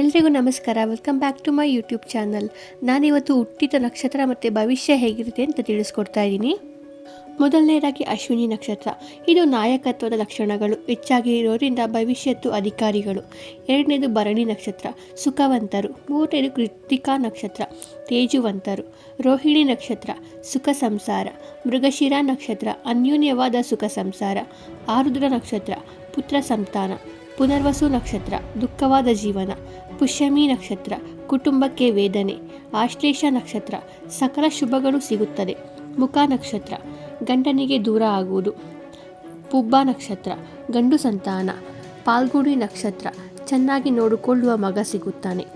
ಎಲ್ರಿಗೂ ನಮಸ್ಕಾರ. Welcome back to my YouTube channel. ನಾನಿವತ್ತು ಹುಟ್ಟಿದ ನಕ್ಷತ್ರ ಮತ್ತು ಭವಿಷ್ಯ ಹೇಗಿರುತ್ತೆ ಅಂತ ತಿಳಿಸ್ಕೊಡ್ತಾ ಇದ್ದೀನಿ. ಮೊದಲನೇದಾಗಿ ಅಶ್ವಿನಿ ನಕ್ಷತ್ರ. ಇದು ನಾಯಕತ್ವದ ಲಕ್ಷಣಗಳು ಹೆಚ್ಚಾಗಿ ಇರೋದ್ರಿಂದ ಭವಿಷ್ಯತ್ತು ಅಧಿಕಾರಿಗಳು. ಎರಡನೇದು ಭರಣಿ ನಕ್ಷತ್ರ, ಸುಖವಂತರು. ಮೂರನೇದು ಕೃತ್ತಿಕಾ ನಕ್ಷತ್ರ, ತೇಜುವಂತರು. ರೋಹಿಣಿ ನಕ್ಷತ್ರ, ಸುಖ ಸಂಸಾರ. ಮೃಗಶಿರ ನಕ್ಷತ್ರ, ಅನ್ಯೋನ್ಯವಾದ ಸುಖ ಸಂಸಾರ. ಆರುದ್ರ ನಕ್ಷತ್ರ, ಪುತ್ರ ಸಂತಾನ. ಪುನರ್ವಸು ನಕ್ಷತ್ರ, ದುಃಖವಾದ ಜೀವನ. ಪುಷ್ಯಮಿ ನಕ್ಷತ್ರ, ಕುಟುಂಬಕ್ಕೆ ವೇದನೆ. ಆಶ್ಲೇಷ ನಕ್ಷತ್ರ, ಸಕಲ ಶುಭಗಳು ಸಿಗುತ್ತದೆ. ಮುಖ ನಕ್ಷತ್ರ, ಗಂಡನಿಗೆ ದೂರ ಆಗುವುದು. ಪುಬ್ಬ ನಕ್ಷತ್ರ, ಗಂಡು ಸಂತಾನ. ಪಾಲ್ಗುಣಿ ನಕ್ಷತ್ರ, ಚೆನ್ನಾಗಿ ನೋಡಿಕೊಳ್ಳುವ ಮಗ ಸಿಗುತ್ತಾನೆ.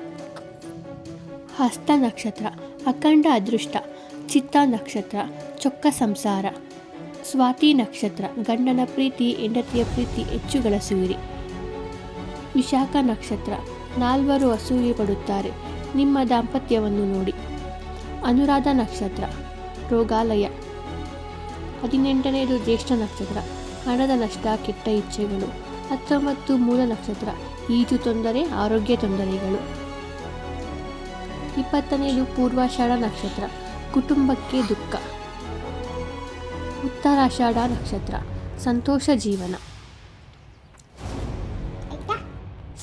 ಹಸ್ತ ನಕ್ಷತ್ರ, ಅಖಂಡ ಅದೃಷ್ಟ. ಚಿತ್ತ ನಕ್ಷತ್ರ, ಚೊಕ್ಕ ಸಂಸಾರ. ಸ್ವಾತಿ ನಕ್ಷತ್ರ, ಗಂಡನ ಪ್ರೀತಿ ಹೆಂಡತಿಯ ಪ್ರೀತಿ ಹೆಚ್ಚು ಗಳಿಸುವಿರಿ. ವಿಶಾಖ ನಕ್ಷತ್ರ, ನಾಲ್ವರು ಅಸೂಯೆ ಪಡುತ್ತಾರೆ, ನಿಮ್ಮ ದಾಂಪತ್ಯವನ್ನು ನೋಡಿ. ಅನುರಾಧ ನಕ್ಷತ್ರ, ರೋಗಾಲಯ. 18ನೇದು ಜ್ಯೇಷ್ಠ ನಕ್ಷತ್ರ, ಹಣದ ನಷ್ಟ, ಕೆಟ್ಟ ಇಚ್ಛೆಗಳು. 19 ಮೂಲ ನಕ್ಷತ್ರ, ಈಜು ತೊಂದರೆ, ಆರೋಗ್ಯ ತೊಂದರೆಗಳು. 20ನೇದು ಪೂರ್ವಾಷಾಢ ನಕ್ಷತ್ರ, ಕುಟುಂಬಕ್ಕೆ ದುಃಖ. ಉತ್ತರಾಷಾಢ ನಕ್ಷತ್ರ, ಸಂತೋಷ ಜೀವನ.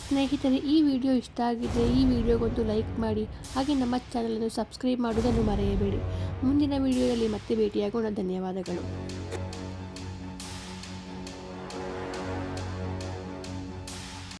ಸ್ನೇಹಿತರೆ, ಈ ವಿಡಿಯೋ ಇಷ್ಟ ಆಗಿದ್ದರೆ ಈ ವಿಡಿಯೋಗೊಂದು ಲೈಕ್ ಮಾಡಿ, ಹಾಗೆ ನಮ್ಮ ಚಾನಲನ್ನು ಸಬ್ಸ್ಕ್ರೈಬ್ ಮಾಡುವುದನ್ನು ಮರೆಯಬೇಡಿ. ಮುಂದಿನ ವಿಡಿಯೋದಲ್ಲಿ ಮತ್ತೆ ಭೇಟಿಯಾಗೋಣ. ಧನ್ಯವಾದಗಳು.